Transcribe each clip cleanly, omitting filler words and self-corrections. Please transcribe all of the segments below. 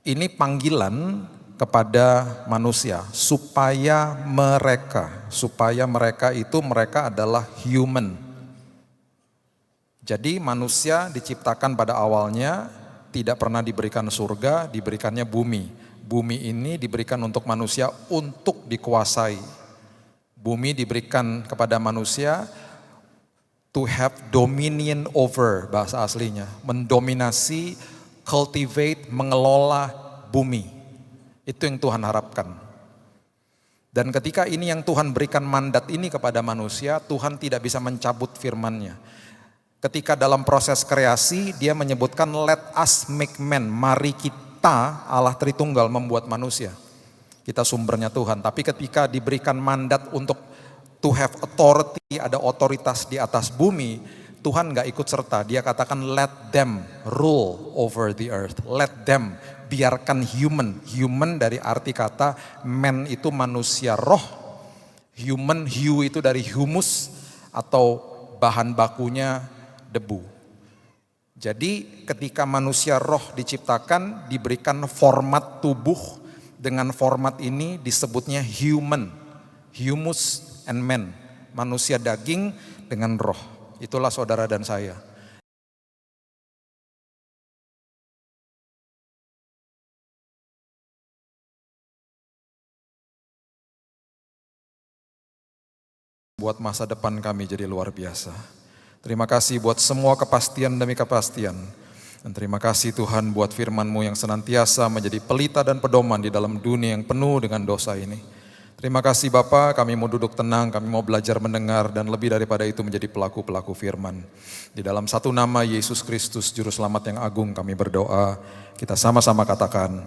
Ini panggilan kepada manusia supaya mereka adalah human. Jadi manusia diciptakan pada awalnya tidak pernah diberikan surga, diberikannya bumi. Bumi ini diberikan untuk manusia untuk dikuasai. Bumi diberikan kepada manusia to have dominion over, bahasa aslinya, mendominasi, cultivate, mengelola bumi. Itu yang Tuhan harapkan. Dan ketika ini yang Tuhan berikan mandat ini kepada manusia, Tuhan tidak bisa mencabut firman-Nya. Ketika dalam proses kreasi, dia menyebutkan let us make man, mari kita, Allah Tritunggal membuat manusia. Kita sumbernya Tuhan, tapi ketika diberikan mandat untuk to have authority, ada otoritas di atas bumi, Tuhan gak ikut serta. Dia katakan let them rule over the earth, let them, biarkan human. Human dari arti kata man itu manusia roh, human, hu itu dari humus atau bahan bakunya debu. Jadi ketika manusia roh diciptakan, diberikan format tubuh, dengan format ini disebutnya human, humus and man, manusia daging dengan roh. Itulah saudara dan saya. Buat masa depan kami jadi luar biasa. Terima kasih buat semua kepastian demi kepastian. Dan terima kasih Tuhan buat firman-Mu yang senantiasa menjadi pelita dan pedoman di dalam dunia yang penuh dengan dosa ini. Terima kasih Bapa, kami mau duduk tenang, kami mau belajar mendengar dan lebih daripada itu menjadi pelaku-pelaku firman. Di dalam satu nama Yesus Kristus, Juru Selamat yang agung, kami berdoa. Kita sama-sama katakan,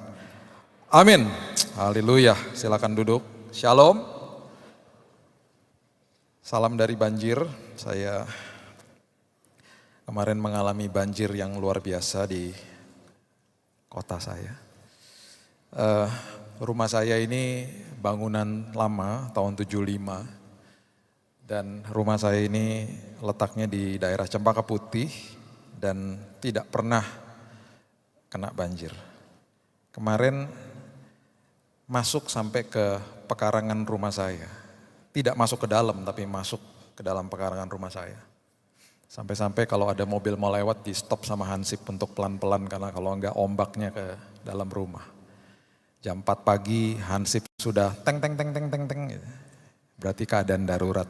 amin. Haleluya, silakan duduk. Shalom. Salam dari banjir, saya kemarin mengalami banjir yang luar biasa di kota saya. Rumah saya ini bangunan lama tahun 75 dan rumah saya ini letaknya di daerah Cempaka Putih dan tidak pernah kena banjir. Kemarin masuk sampai ke pekarangan rumah saya. Tidak masuk ke dalam tapi masuk ke dalam pekarangan rumah saya. Sampai-sampai kalau ada mobil mau lewat di stop sama hansip untuk pelan-pelan karena kalau enggak ombaknya ke dalam rumah. Jam 4 pagi hansip sudah teng. Berarti keadaan darurat.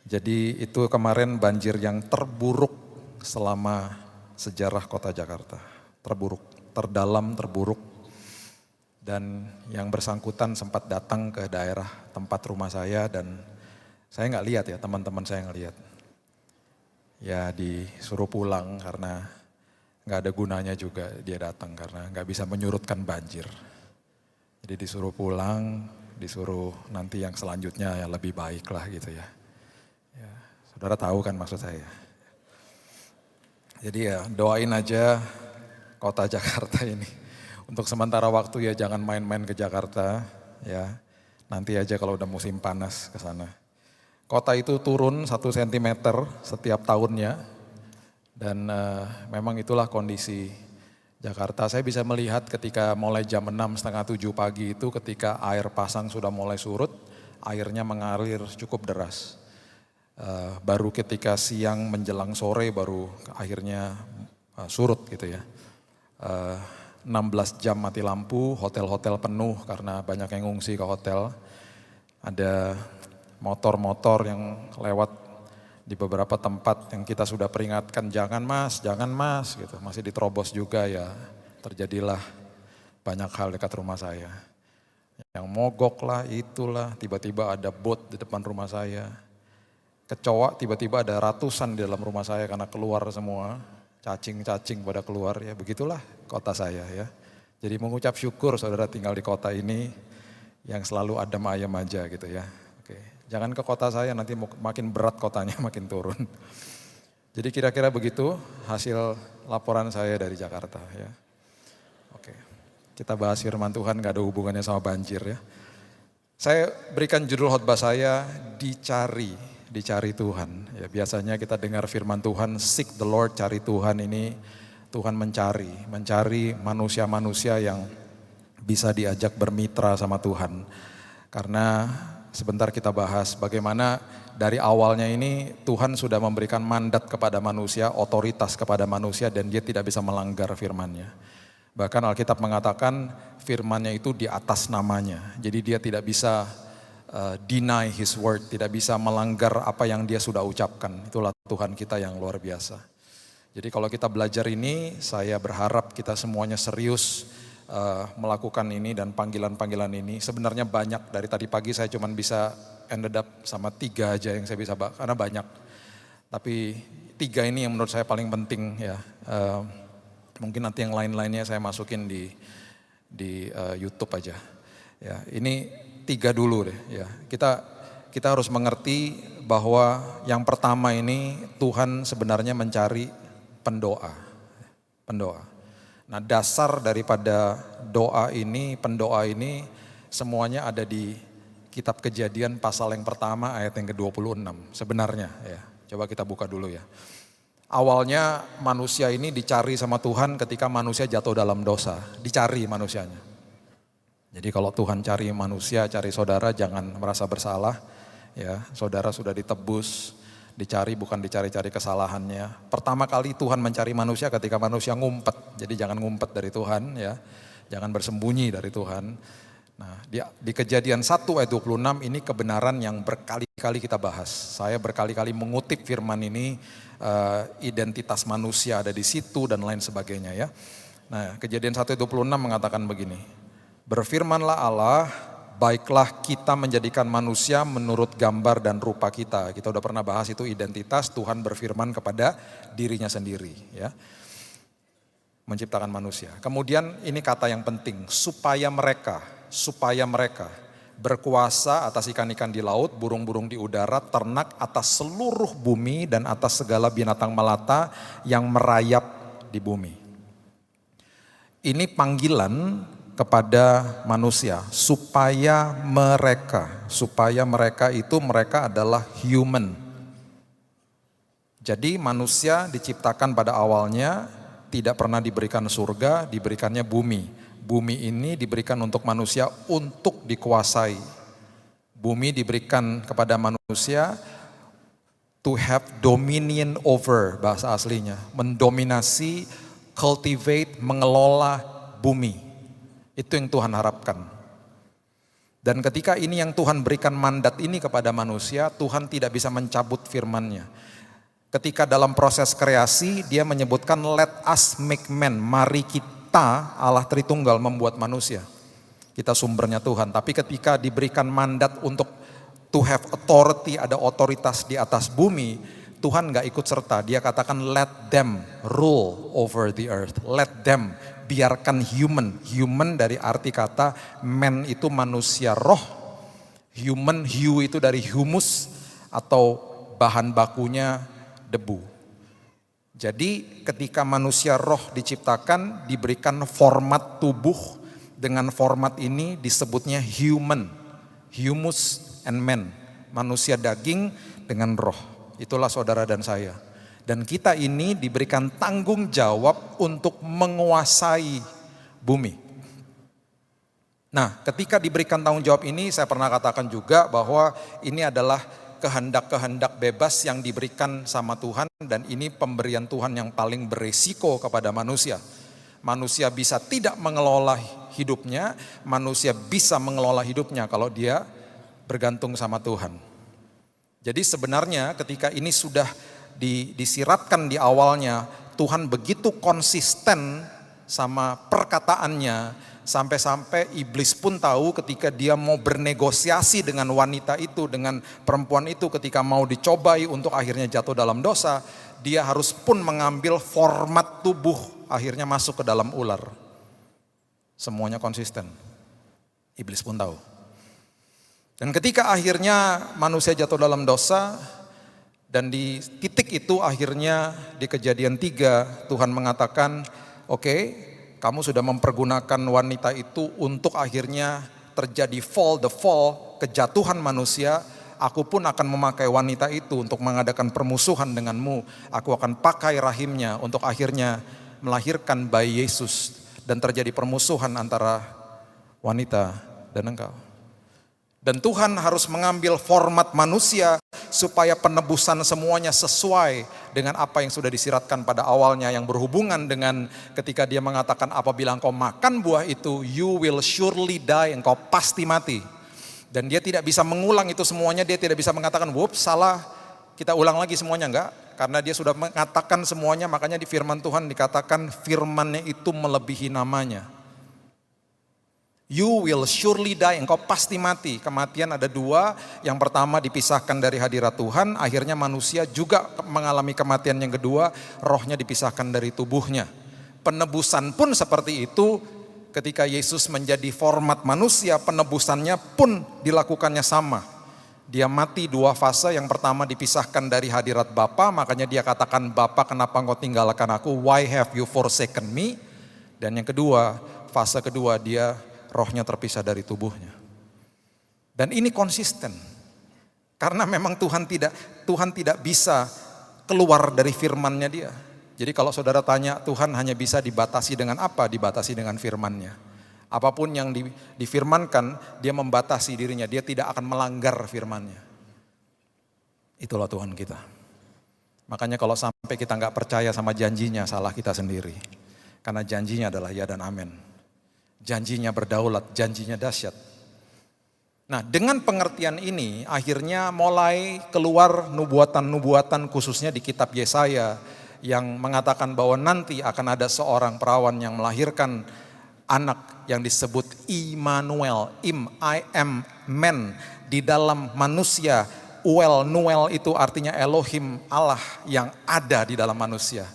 Jadi itu kemarin banjir yang terburuk selama sejarah kota Jakarta. Terburuk, terdalam, terburuk. Dan yang bersangkutan sempat datang ke daerah tempat rumah saya dan saya nggak lihat ya, teman-teman saya ngelihat. Ya disuruh pulang karena nggak ada gunanya juga dia datang karena nggak bisa menyurutkan banjir. Jadi disuruh pulang, disuruh nanti yang selanjutnya ya lebih baik lah gitu ya. Ya, saudara tahu kan maksud saya. Jadi ya doain aja kota Jakarta ini. Untuk sementara waktu ya jangan main-main ke Jakarta ya. Nanti aja kalau udah musim panas ke sana. Kota itu turun 1 cm setiap tahunnya. Dan memang itulah kondisi Jakarta. Saya bisa melihat ketika mulai jam 6, setengah 7 pagi itu ketika air pasang sudah mulai surut. Airnya mengalir cukup deras. Baru ketika siang menjelang sore baru akhirnya surut gitu ya. 16 jam mati lampu, hotel-hotel penuh karena banyak yang ngungsi ke hotel. Ada motor-motor yang lewat di beberapa tempat yang kita sudah peringatkan jangan mas gitu. Masih diterobos juga ya, terjadilah banyak hal dekat rumah saya. Yang mogok lah, itulah, tiba-tiba ada bot di depan rumah saya. Kecoa tiba-tiba ada ratusan di dalam rumah saya karena keluar semua. Cacing-cacing pada keluar ya, begitulah kota saya ya. Jadi mengucap syukur saudara tinggal di kota ini yang selalu adem ayem aja gitu ya. Oke, jangan ke kota saya nanti makin berat kotanya makin turun. Jadi kira-kira begitu hasil laporan saya dari Jakarta ya. Oke, kita bahas firman Tuhan gak ada hubungannya sama banjir ya. Saya berikan judul khotbah saya dicari Tuhan. Ya, biasanya kita dengar firman Tuhan, seek the Lord, cari Tuhan ini Tuhan mencari manusia-manusia yang bisa diajak bermitra sama Tuhan. Karena sebentar kita bahas bagaimana dari awalnya ini Tuhan sudah memberikan mandat kepada manusia, otoritas kepada manusia, dan dia tidak bisa melanggar firman-Nya. Bahkan Alkitab mengatakan firman-Nya itu di atas namanya. Jadi dia tidak bisa deny his word, tidak bisa melanggar apa yang dia sudah ucapkan. Itulah Tuhan kita yang luar biasa. Jadi kalau kita belajar ini, saya berharap kita semuanya serius melakukan ini dan panggilan-panggilan ini. Sebenarnya banyak, dari tadi pagi saya cuma bisa ended up sama 3 aja yang saya bisa bahas, karena banyak. Tapi 3 ini yang menurut saya paling penting ya. Mungkin nanti yang lain-lainnya saya masukin di YouTube aja. Ya, ini 3 dulu deh ya. Kita harus mengerti bahwa yang pertama ini Tuhan sebenarnya mencari pendoa. Nah, dasar daripada pendoa ini semuanya ada di kitab Kejadian pasal yang pertama ayat yang ke-26 sebenarnya ya. Coba kita buka dulu ya. Awalnya manusia ini dicari sama Tuhan ketika manusia jatuh dalam dosa, dicari manusianya. Jadi kalau Tuhan cari manusia, cari saudara, jangan merasa bersalah ya. Saudara sudah ditebus, dicari bukan dicari-cari kesalahannya. Pertama kali Tuhan mencari manusia ketika manusia ngumpet. Jadi jangan ngumpet dari Tuhan ya. Jangan bersembunyi dari Tuhan. Nah, di Kejadian 1 ayat 26 ini kebenaran yang berkali-kali kita bahas. Saya berkali-kali mengutip firman ini, identitas manusia ada di situ dan lain sebagainya ya. Nah, Kejadian 1 ayat 26 mengatakan begini. Berfirmanlah Allah, baiklah kita menjadikan manusia menurut gambar dan rupa kita. Kita udah pernah bahas itu identitas, Tuhan berfirman kepada dirinya sendiri ya. Menciptakan manusia. Kemudian ini kata yang penting, supaya mereka berkuasa atas ikan-ikan di laut, burung-burung di udara, ternak atas seluruh bumi dan atas segala binatang melata yang merayap di bumi. Ini panggilan kepada manusia supaya mereka adalah human. Jadi manusia diciptakan pada awalnya tidak pernah diberikan surga, diberikannya bumi. Bumi ini diberikan untuk manusia untuk dikuasai. Bumi diberikan kepada manusia to have dominion over, bahasa aslinya, mendominasi, cultivate, mengelola bumi. Itu yang Tuhan harapkan. Dan ketika ini yang Tuhan berikan mandat ini kepada manusia, Tuhan tidak bisa mencabut firman-Nya. Ketika dalam proses kreasi, dia menyebutkan let us make man, mari kita, Allah Tritunggal membuat manusia. Kita sumbernya Tuhan, tapi ketika diberikan mandat untuk to have authority, ada otoritas di atas bumi, Tuhan gak ikut serta. Dia katakan let them rule over the earth, let them, biarkan human dari arti kata man itu manusia roh, human itu dari humus atau bahan bakunya debu. Jadi ketika manusia roh diciptakan, diberikan format tubuh, dengan format ini disebutnya human, humus and man, manusia daging dengan roh. Itulah saudara dan saya. Dan kita ini diberikan tanggung jawab untuk menguasai bumi. Nah, ketika diberikan tanggung jawab ini, saya pernah katakan juga bahwa ini adalah kehendak-kehendak bebas yang diberikan sama Tuhan, dan ini pemberian Tuhan yang paling beresiko kepada manusia. Manusia bisa tidak mengelola hidupnya, manusia bisa mengelola hidupnya kalau dia bergantung sama Tuhan. Jadi sebenarnya ketika ini sudah disiratkan di awalnya, Tuhan begitu konsisten sama perkataannya, sampai-sampai iblis pun tahu ketika dia mau bernegosiasi dengan wanita itu, dengan perempuan itu, ketika mau dicobai untuk akhirnya jatuh dalam dosa, dia harus pun mengambil format tubuh, akhirnya masuk ke dalam ular. Semuanya konsisten. Iblis pun tahu. Dan ketika akhirnya manusia jatuh dalam dosa, dan di titik itu akhirnya di Kejadian 3 Tuhan mengatakan, oke, kamu sudah mempergunakan wanita itu untuk akhirnya terjadi the fall, kejatuhan manusia. Aku pun akan memakai wanita itu untuk mengadakan permusuhan denganmu. Aku akan pakai rahimnya untuk akhirnya melahirkan bayi Yesus dan terjadi permusuhan antara wanita dan engkau. Dan Tuhan harus mengambil format manusia supaya penebusan semuanya sesuai dengan apa yang sudah disiratkan pada awalnya, yang berhubungan dengan ketika dia mengatakan apabila engkau makan buah itu, you will surely die, engkau pasti mati. Dan dia tidak bisa mengulang itu semuanya, dia tidak bisa mengatakan, whoops salah, kita ulang lagi semuanya, enggak. Karena dia sudah mengatakan semuanya, makanya di firman Tuhan dikatakan firman-Nya itu melebihi namanya. You will surely die, engkau pasti mati. Kematian ada dua, yang pertama dipisahkan dari hadirat Tuhan, akhirnya manusia juga mengalami kematian yang kedua, rohnya dipisahkan dari tubuhnya. Penebusan pun seperti itu, ketika Yesus menjadi format manusia, penebusannya pun dilakukannya sama. Dia mati dua fase, yang pertama dipisahkan dari hadirat Bapa, makanya dia katakan, Bapa kenapa engkau tinggalkan aku, why have you forsaken me? Dan yang kedua, fase kedua dia rohnya terpisah dari tubuhnya. Dan ini konsisten. Karena memang Tuhan tidak bisa keluar dari firman-Nya dia. Jadi kalau saudara tanya Tuhan hanya bisa dibatasi dengan apa? Dibatasi dengan firman-Nya. Apapun yang difirmankan, dia membatasi dirinya. Dia tidak akan melanggar firman-Nya. Itulah Tuhan kita. Makanya kalau sampai kita nggak percaya sama janjinya, salah kita sendiri. Karena janjinya adalah ya dan amin. Janjinya berdaulat, janjinya dahsyat. Nah, dengan pengertian ini akhirnya mulai keluar nubuatan-nubuatan khususnya di kitab Yesaya yang mengatakan bahwa nanti akan ada seorang perawan yang melahirkan anak yang disebut Immanuel, I am man, di dalam manusia. Nuel itu artinya Elohim, Allah yang ada di dalam manusia.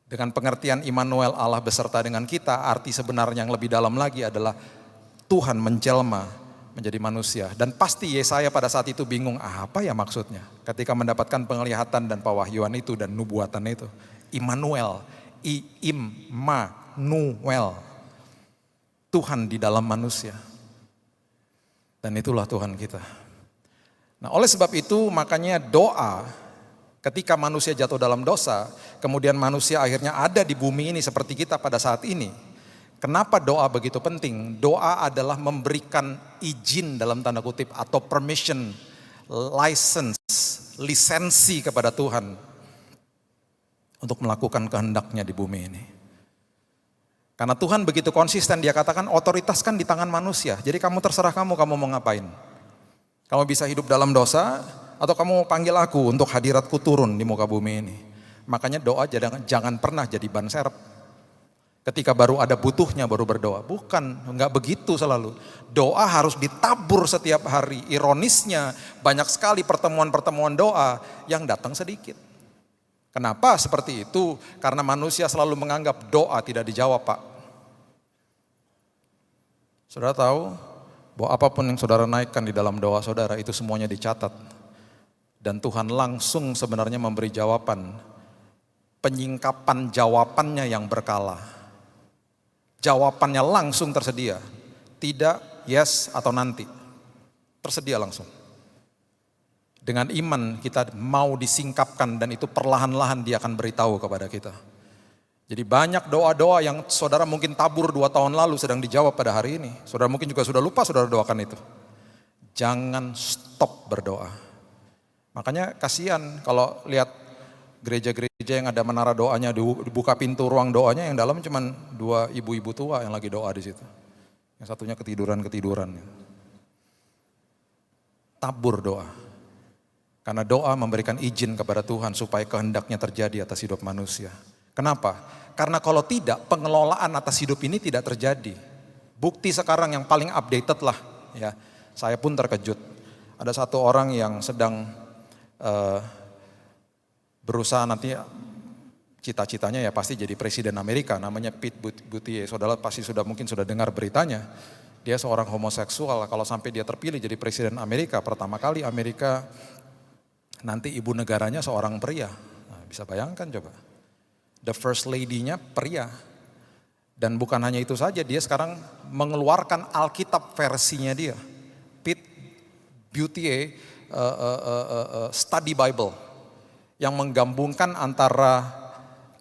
Dengan pengertian Immanuel, Allah beserta dengan kita, arti sebenarnya yang lebih dalam lagi adalah Tuhan menjelma menjadi manusia. Dan pasti Yesaya pada saat itu bingung, apa ya maksudnya? Ketika mendapatkan penglihatan dan pewahyuan itu dan nubuatan itu. Immanuel, Immanuel, Tuhan di dalam manusia. Dan itulah Tuhan kita. Nah, oleh sebab itu makanya doa, ketika manusia jatuh dalam dosa, kemudian manusia akhirnya ada di bumi ini seperti kita pada saat ini. Kenapa doa begitu penting? Doa adalah memberikan izin dalam tanda kutip atau permission, lisensi kepada Tuhan untuk melakukan kehendak-Nya di bumi ini. Karena Tuhan begitu konsisten, dia katakan otoritas kan di tangan manusia. Jadi kamu terserah kamu mau ngapain. Kamu bisa hidup dalam dosa, atau kamu panggil aku untuk hadiratku turun di muka bumi ini. Makanya doa jangan pernah jadi ban serep. Ketika baru ada butuhnya baru berdoa. Bukan, enggak begitu selalu. Doa harus ditabur setiap hari. Ironisnya banyak sekali pertemuan-pertemuan doa yang datang sedikit. Kenapa seperti itu? Karena manusia selalu menganggap doa tidak dijawab, Pak. Saudara tahu bahwa apapun yang saudara naikkan di dalam doa saudara itu semuanya dicatat. Dan Tuhan langsung sebenarnya memberi jawaban. Penyingkapan jawabannya yang berkala. Jawabannya langsung tersedia. Tidak, yes atau nanti. Tersedia langsung. Dengan iman kita mau disingkapkan dan itu perlahan-lahan dia akan beritahu kepada kita. Jadi banyak doa-doa yang saudara mungkin tabur 2 tahun lalu sedang dijawab pada hari ini. Saudara mungkin juga sudah lupa saudara doakan itu. Jangan stop berdoa. Makanya kasihan kalau lihat gereja-gereja yang ada menara doanya, dibuka pintu ruang doanya, yang dalam cuma 2 ibu-ibu tua yang lagi doa di situ. Yang satunya ketiduran. Tabur doa. Karena doa memberikan izin kepada Tuhan supaya kehendak-Nya terjadi atas hidup manusia. Kenapa? Karena kalau tidak, pengelolaan atas hidup ini tidak terjadi. Bukti sekarang yang paling updated lah, ya. Saya pun terkejut. Ada satu orang yang sedang berusaha nanti cita-citanya ya pasti jadi presiden Amerika, namanya Pete Buttigieg. Saudara pasti mungkin sudah dengar beritanya. Dia seorang homoseksual, kalau sampai dia terpilih jadi presiden Amerika, pertama kali Amerika nanti ibu negaranya seorang pria. Nah, bisa bayangkan coba. The first lady-nya pria. Dan bukan hanya itu saja, dia sekarang mengeluarkan Alkitab versinya dia. Pete Buttigieg study Bible yang menggabungkan antara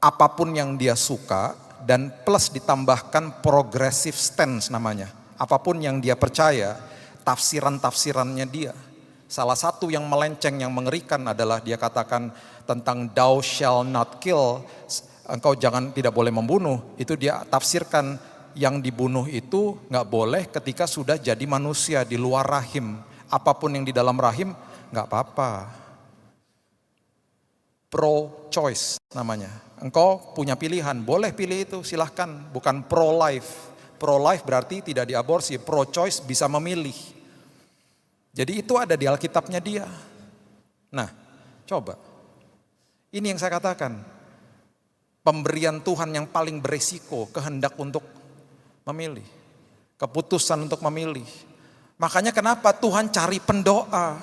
apapun yang dia suka, dan plus ditambahkan progressive stance namanya. Apapun yang dia percaya, tafsiran-tafsirannya dia. Salah satu yang melenceng, yang mengerikan adalah dia katakan tentang thou shall not kill, engkau tidak boleh membunuh. Itu dia tafsirkan yang dibunuh itu gak boleh ketika sudah jadi manusia di luar rahim. Apapun yang di dalam rahim gak apa-apa. Pro-choice namanya. Engkau punya pilihan, boleh pilih itu, silahkan. Bukan pro-life. Pro-life berarti tidak diaborsi, pro-choice bisa memilih. Jadi itu ada di Alkitabnya dia. Nah, coba. Ini yang saya katakan. Pemberian Tuhan yang paling beresiko, kehendak untuk memilih. Keputusan untuk memilih. Makanya kenapa Tuhan cari pendoa.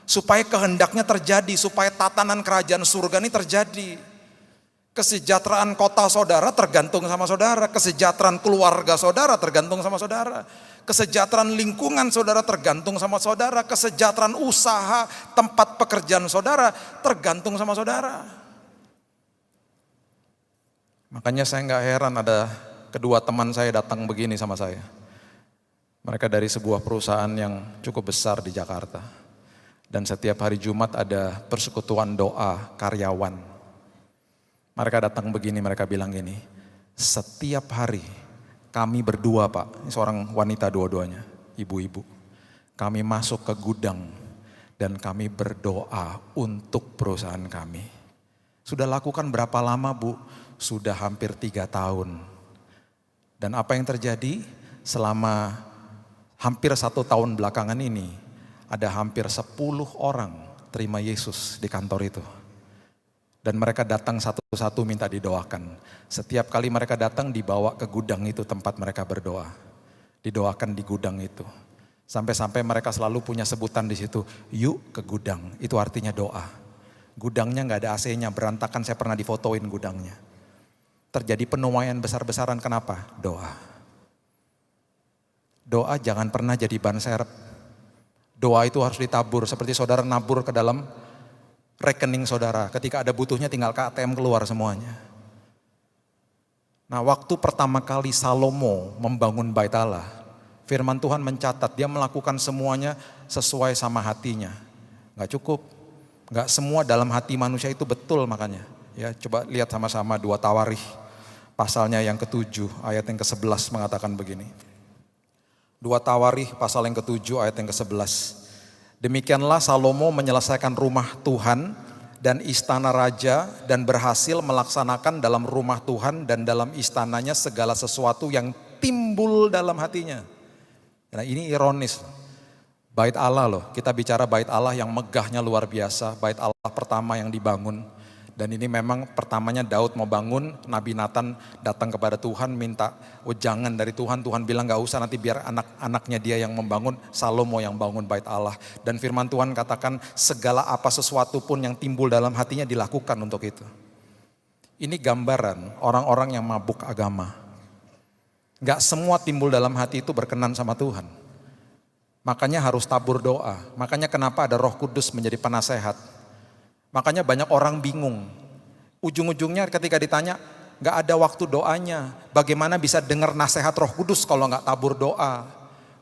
Supaya kehendaknya terjadi, supaya tatanan kerajaan surga ini terjadi. Kesejahteraan kota saudara tergantung sama saudara. Kesejahteraan keluarga saudara tergantung sama saudara. Kesejahteraan lingkungan saudara tergantung sama saudara. Kesejahteraan usaha, tempat pekerjaan saudara tergantung sama saudara. Makanya saya gak heran ada kedua teman saya datang begini sama saya. Mereka dari sebuah perusahaan yang cukup besar di Jakarta. Dan setiap hari Jumat ada persekutuan doa karyawan. Mereka datang begini, mereka bilang gini, setiap hari kami berdua Pak, ini seorang wanita dua-duanya, ibu-ibu. Kami masuk ke gudang dan kami berdoa untuk perusahaan kami. Sudah lakukan berapa lama Bu? Sudah hampir 3 tahun. Dan apa yang terjadi? Selama hampir 1 tahun belakangan ini, ada hampir 10 orang terima Yesus di kantor itu. Dan mereka datang satu-satu minta didoakan. Setiap kali mereka datang dibawa ke gudang itu tempat mereka berdoa. Didoakan di gudang itu. Sampai-sampai mereka selalu punya sebutan di situ. Yuk ke gudang, itu artinya doa. Gudangnya gak ada AC-nya, berantakan, saya pernah difotoin gudangnya. Terjadi penuaian besar-besaran, kenapa? Doa. Doa jangan pernah jadi ban serep. Doa itu harus ditabur, seperti saudara nabur ke dalam rekening saudara, ketika ada butuhnya tinggal ke ATM keluar semuanya. Nah, waktu pertama kali Salomo membangun bait Allah, firman Tuhan mencatat dia melakukan semuanya sesuai sama hatinya. Gak cukup, gak semua dalam hati manusia itu betul makanya. Ya, coba lihat sama-sama 2 Tawarikh, pasalnya yang ke-7, ayat yang ke-11 mengatakan begini. 2 Tawarikh pasal yang ke-7 ayat yang ke-11. Demikianlah Salomo menyelesaikan rumah Tuhan dan istana raja dan berhasil melaksanakan dalam rumah Tuhan dan dalam istananya segala sesuatu yang timbul dalam hatinya. Nah, ini ironis. Bait Allah loh, kita bicara bait Allah yang megahnya luar biasa, bait Allah pertama yang dibangun. Dan ini memang pertamanya Daud mau bangun, Nabi Nathan datang kepada Tuhan minta wejangan dari Tuhan. Tuhan bilang gak usah, nanti biar anak-anaknya dia yang membangun, Salomo yang bangun bait Allah. Dan firman Tuhan katakan segala apa sesuatu pun yang timbul dalam hatinya dilakukan untuk itu. Ini gambaran orang-orang yang mabuk agama. Gak semua timbul dalam hati itu berkenan sama Tuhan. Makanya harus tabur doa. Makanya kenapa ada Roh Kudus menjadi penasehat. Makanya banyak orang bingung. Ujung-ujungnya ketika ditanya, gak ada waktu doanya. Bagaimana bisa dengar nasihat Roh Kudus kalau gak tabur doa?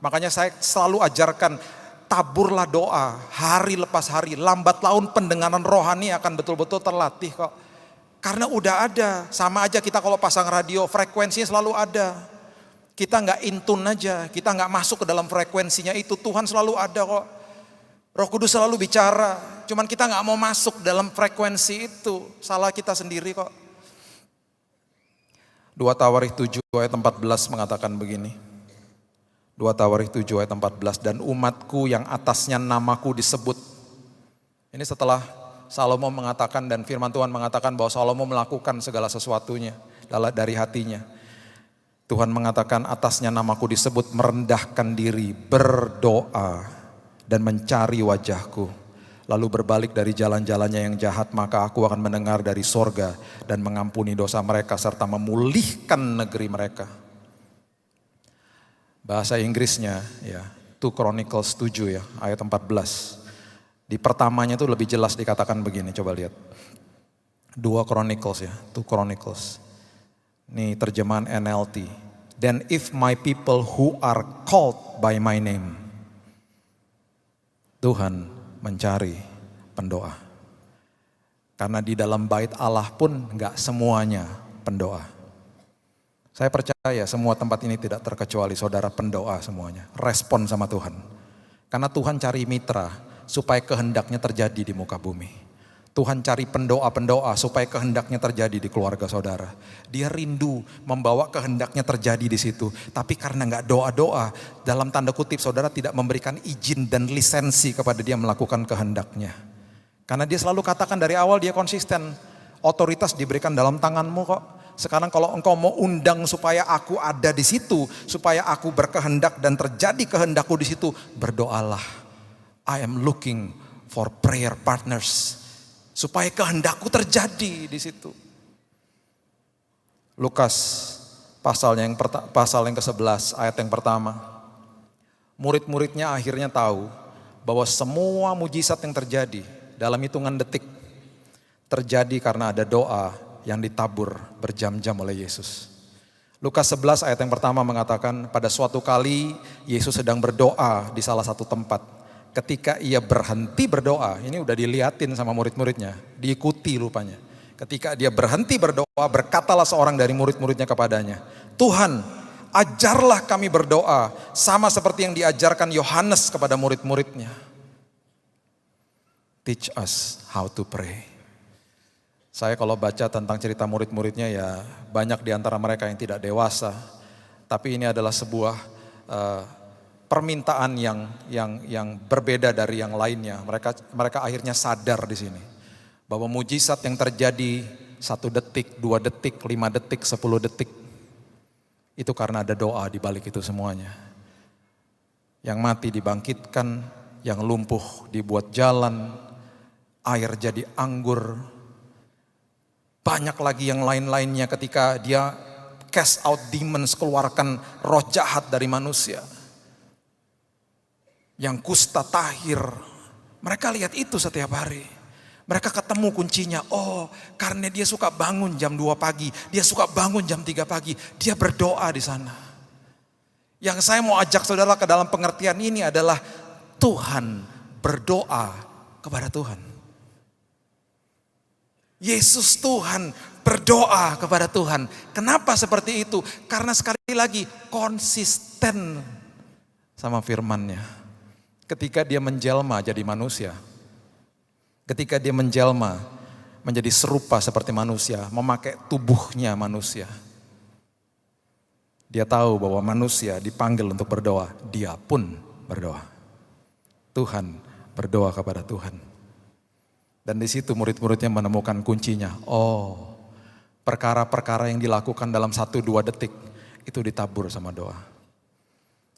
Makanya saya selalu ajarkan, taburlah doa hari lepas hari. Lambat laun pendengaran rohani akan betul-betul terlatih kok. Karena udah ada, sama aja kita kalau pasang radio, frekuensinya selalu ada. Kita gak intun aja, kita gak masuk ke dalam frekuensinya itu, Tuhan selalu ada kok. Roh Kudus selalu bicara, cuman kita gak mau masuk dalam frekuensi itu, salah kita sendiri kok. 2 Tawarikh 7 ayat 14 mengatakan begini. 2 Tawarikh 7 ayat 14, dan umatku yang atasnya namaku disebut. Ini setelah Salomo mengatakan dan firman Tuhan mengatakan bahwa Salomo melakukan segala sesuatunya dari hatinya. Tuhan mengatakan atasnya namaku disebut, merendahkan diri, berdoa dan mencari wajahku, lalu berbalik dari jalan-jalannya yang jahat, maka aku akan mendengar dari sorga dan mengampuni dosa mereka serta memulihkan negeri mereka. Bahasa Inggrisnya ya, 2 Chronicles 7 ya, ayat 14. Di pertamanya itu lebih jelas dikatakan begini, coba lihat. 2 Chronicles ya, 2 Chronicles. Ini terjemahan NLT. Then if my people who are called by my name. Tuhan mencari pendoa. Karena di dalam bait Allah pun gak semuanya pendoa. Saya percaya semua tempat ini tidak terkecuali saudara pendoa semuanya. Respon sama Tuhan. Karena Tuhan cari mitra supaya kehendaknya terjadi di muka bumi. Tuhan cari pendoa-pendoa supaya kehendaknya terjadi di keluarga saudara. Dia rindu membawa kehendaknya terjadi di situ. Tapi karena gak doa-doa, dalam tanda kutip saudara tidak memberikan izin dan lisensi kepada dia melakukan kehendaknya. Karena dia selalu katakan dari awal dia konsisten. Otoritas diberikan dalam tanganmu kok. Sekarang kalau engkau mau undang supaya aku ada di situ, supaya aku berkehendak dan terjadi kehendakku di situ, berdoalah. I am looking for prayer partners. Supaya kehendakku terjadi di situ. Lukas pasal yang ke-11 ayat yang pertama. Murid-muridnya akhirnya tahu bahwa semua mujizat yang terjadi dalam hitungan detik terjadi karena ada doa yang ditabur berjam-jam oleh Yesus. Lukas 11 ayat yang pertama mengatakan pada suatu kali Yesus sedang berdoa di salah satu tempat. Ketika ia berhenti berdoa, ini udah dilihatin sama murid-muridnya, diikuti rupanya. Ketika dia berhenti berdoa, berkatalah seorang dari murid-muridnya kepadanya, Tuhan, ajarlah kami berdoa sama seperti yang diajarkan Yohanes kepada murid-muridnya. Teach us how to pray. Saya kalau baca tentang cerita murid-muridnya ya banyak di antara mereka yang tidak dewasa. Tapi ini adalah sebuah permintaan yang berbeda dari yang lainnya. Mereka akhirnya sadar di sini. Bahwa mujizat yang terjadi 1 detik, 2 detik, 5 detik, 10 detik. Itu karena ada doa di balik itu semuanya. Yang mati dibangkitkan, yang lumpuh dibuat jalan, air jadi anggur. Banyak lagi yang lain-lainnya ketika dia cast out demons, keluarkan roh jahat dari manusia. Yang kusta tahir, mereka lihat itu setiap hari. Mereka ketemu kuncinya, oh karena dia suka bangun jam 2 pagi, dia suka bangun jam 3 pagi, dia berdoa di sana. Yang saya mau ajak saudara ke dalam pengertian ini adalah Tuhan berdoa kepada Tuhan. Yesus Tuhan berdoa kepada Tuhan. Kenapa seperti itu? Karena sekali lagi konsisten sama firman-Nya. Ketika dia menjelma jadi manusia. Ketika dia menjelma menjadi serupa seperti manusia. Memakai tubuhnya manusia. Dia tahu bahwa manusia dipanggil untuk berdoa. Dia pun berdoa. Tuhan berdoa kepada Tuhan. Dan di situ murid-muridnya menemukan kuncinya. Oh, perkara-perkara yang dilakukan dalam 1-2 detik itu ditabur sama doa.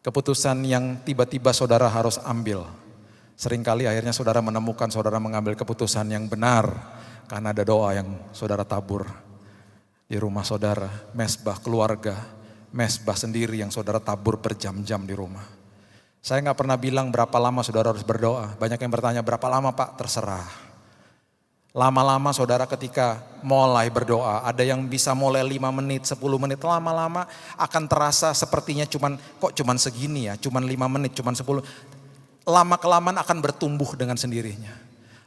Keputusan yang tiba-tiba saudara harus ambil. Seringkali akhirnya saudara menemukan saudara mengambil keputusan yang benar. Karena ada doa yang saudara tabur di rumah saudara. Mesbah keluarga, mesbah sendiri yang saudara tabur berjam-jam di rumah. Saya gak pernah bilang berapa lama saudara harus berdoa. Banyak yang bertanya berapa lama Pak? Terserah. Lama-lama saudara ketika mulai berdoa, ada yang bisa mulai 5 menit, 10 menit, lama-lama akan terasa sepertinya cuman segini ya, cuman 5 menit, cuman 10. Lama-kelamaan akan bertumbuh dengan sendirinya.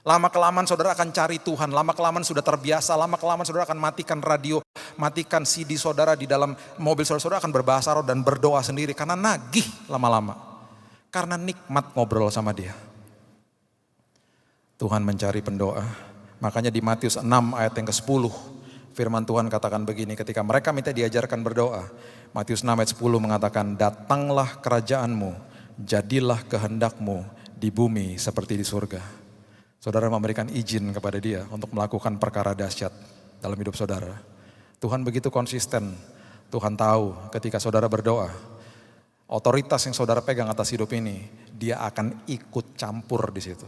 Lama-kelamaan saudara akan cari Tuhan, lama-kelamaan sudah terbiasa, lama-kelamaan saudara akan matikan radio, matikan CD saudara di dalam mobil saudara akan berbahasa roh dan berdoa sendiri karena nagih lama-lama. Karena nikmat ngobrol sama dia. Tuhan mencari pendoa. Makanya di Matius 6 ayat yang ke-10 firman Tuhan katakan begini, ketika mereka minta diajarkan berdoa. Matius 6 ayat 10 mengatakan, datanglah kerajaanmu, jadilah kehendakmu di bumi seperti di surga. Saudara memberikan izin kepada dia untuk melakukan perkara dahsyat dalam hidup saudara. Tuhan begitu konsisten, Tuhan tahu ketika saudara berdoa, otoritas yang saudara pegang atas hidup ini, dia akan ikut campur di situ.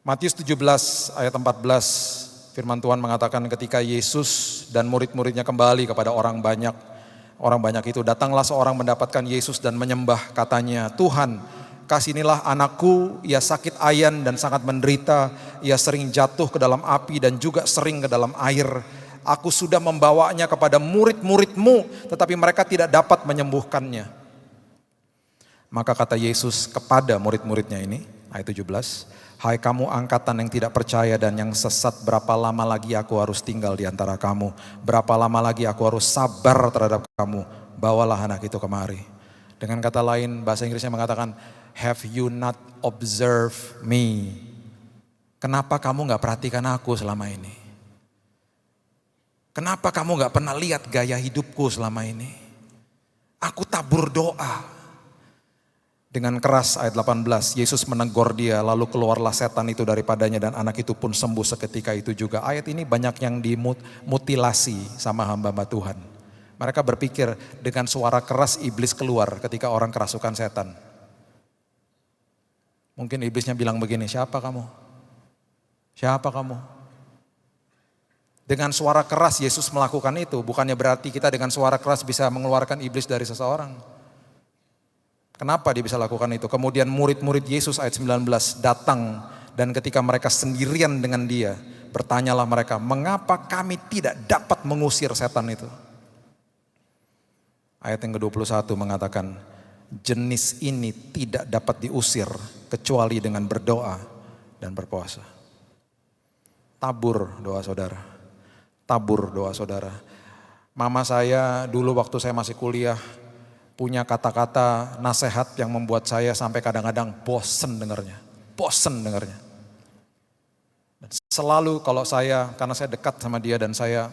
Matius 17 ayat 14 firman Tuhan mengatakan ketika Yesus dan murid-muridnya kembali kepada orang banyak itu datanglah seorang mendapatkan Yesus dan menyembah katanya, Tuhan Kasihanilah anakku, ia sakit ayan dan sangat menderita, ia sering jatuh ke dalam api dan juga sering ke dalam air. Aku sudah membawanya kepada murid-muridmu, tetapi mereka tidak dapat menyembuhkannya. Maka kata Yesus kepada murid-muridnya ini, ayat 17, hai kamu angkatan yang tidak percaya dan yang sesat, berapa lama lagi aku harus tinggal di antara kamu? Berapa lama lagi aku harus sabar terhadap kamu? Bawalah anak itu kemari. Dengan kata lain, bahasa Inggrisnya mengatakan, have you not observed me? Kenapa kamu gak perhatikan aku selama ini? Kenapa kamu gak pernah lihat gaya hidupku selama ini? Aku tabur doa. Dengan keras ayat 18, Yesus menegur dia, lalu keluarlah setan itu daripadanya dan anak itu pun sembuh seketika itu juga. Ayat ini banyak yang dimutilasi sama hamba-hamba Tuhan. Mereka berpikir dengan suara keras iblis keluar ketika orang kerasukan setan. Mungkin iblisnya bilang begini, siapa kamu? Siapa kamu? Dengan suara keras Yesus melakukan itu, bukannya berarti kita dengan suara keras bisa mengeluarkan iblis dari seseorang. Kenapa dia bisa lakukan itu? Kemudian murid-murid Yesus ayat 19 datang dan ketika mereka sendirian dengan dia, bertanyalah mereka, mengapa kami tidak dapat mengusir setan itu? Ayat yang ke-21 mengatakan, jenis ini tidak dapat diusir kecuali dengan berdoa dan berpuasa. Tabur doa saudara. Tabur doa saudara. Mama saya dulu waktu saya masih kuliah punya kata-kata nasihat yang membuat saya sampai kadang-kadang bosen dengarnya. Bosen dengarnya. Selalu kalau saya, karena saya dekat sama dia dan saya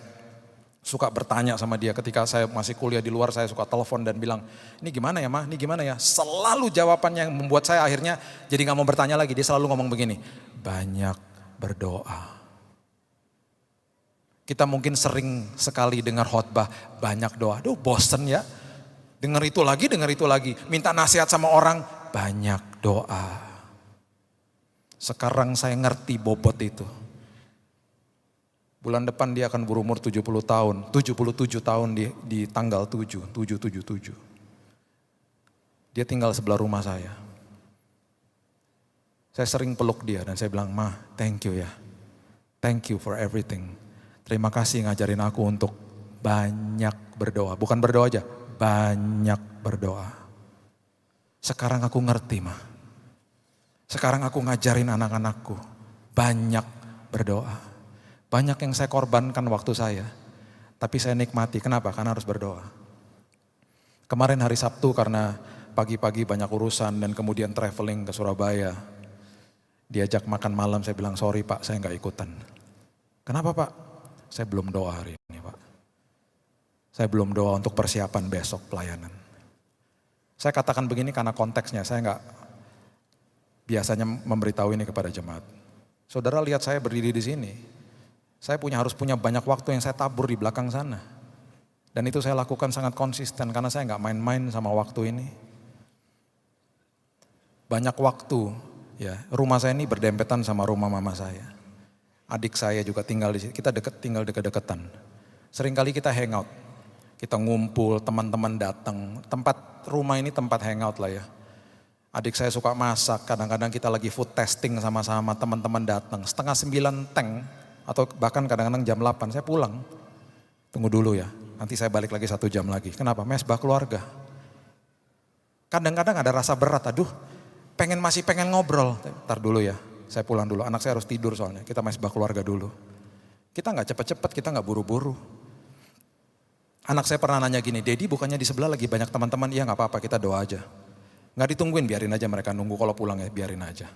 suka bertanya sama dia ketika saya masih kuliah di luar, saya suka telepon dan bilang, ini gimana ya Ma, ini gimana ya. Selalu jawabannya yang membuat saya akhirnya jadi gak mau bertanya lagi. Dia selalu ngomong begini, banyak berdoa. Kita mungkin sering sekali dengar khotbah, banyak doa. Aduh bosen ya, dengar itu lagi. Minta nasihat sama orang, banyak doa. Sekarang saya ngerti bobot itu. Bulan depan dia akan berumur 70 tahun, 77 tahun di tanggal 777. Dia tinggal sebelah rumah saya. Saya sering peluk dia dan saya bilang, Ma, thank you ya. Thank you for everything. Terima kasih ngajarin aku untuk banyak berdoa. Bukan berdoa aja, banyak berdoa. Sekarang aku ngerti, Ma. Sekarang aku ngajarin anak-anakku banyak berdoa. Banyak yang saya korbankan waktu saya, tapi saya nikmati. Kenapa? Karena harus berdoa. Kemarin hari Sabtu karena pagi-pagi banyak urusan dan kemudian traveling ke Surabaya. Diajak makan malam, saya bilang sorry Pak, saya gak ikutan. Kenapa Pak? Saya belum doa hari ini Pak. Saya belum doa untuk persiapan besok pelayanan. Saya katakan begini karena konteksnya, saya gak biasanya memberitahu ini kepada jemaat. Saudara lihat saya berdiri di sini. Saya harus punya banyak waktu yang saya tabur di belakang sana. Dan itu saya lakukan sangat konsisten karena saya gak main-main sama waktu ini. Banyak waktu, ya. Rumah saya ini berdempetan sama rumah mama saya. Adik saya juga tinggal di sini, kita tinggal deket-deketan. Seringkali kita hangout, kita ngumpul, teman-teman datang. Tempat rumah ini tempat hangout lah ya. Adik saya suka masak, kadang-kadang kita lagi food testing sama-sama, teman-teman datang. 8:30 tank. Atau bahkan kadang-kadang jam 8 saya pulang. Tunggu dulu ya, nanti saya balik lagi 1 jam lagi. Kenapa? Mesbah keluarga. Kadang-kadang ada rasa berat, aduh masih pengen ngobrol. Ntar dulu ya, saya pulang dulu. Anak saya harus tidur soalnya, kita mesbah keluarga dulu. Kita gak cepet-cepet, kita gak buru-buru. Anak saya pernah nanya gini, Dedi bukannya di sebelah lagi banyak teman-teman? Iya gak apa-apa, kita doa aja. Gak ditungguin, biarin aja mereka nunggu, kalau pulang ya biarin aja.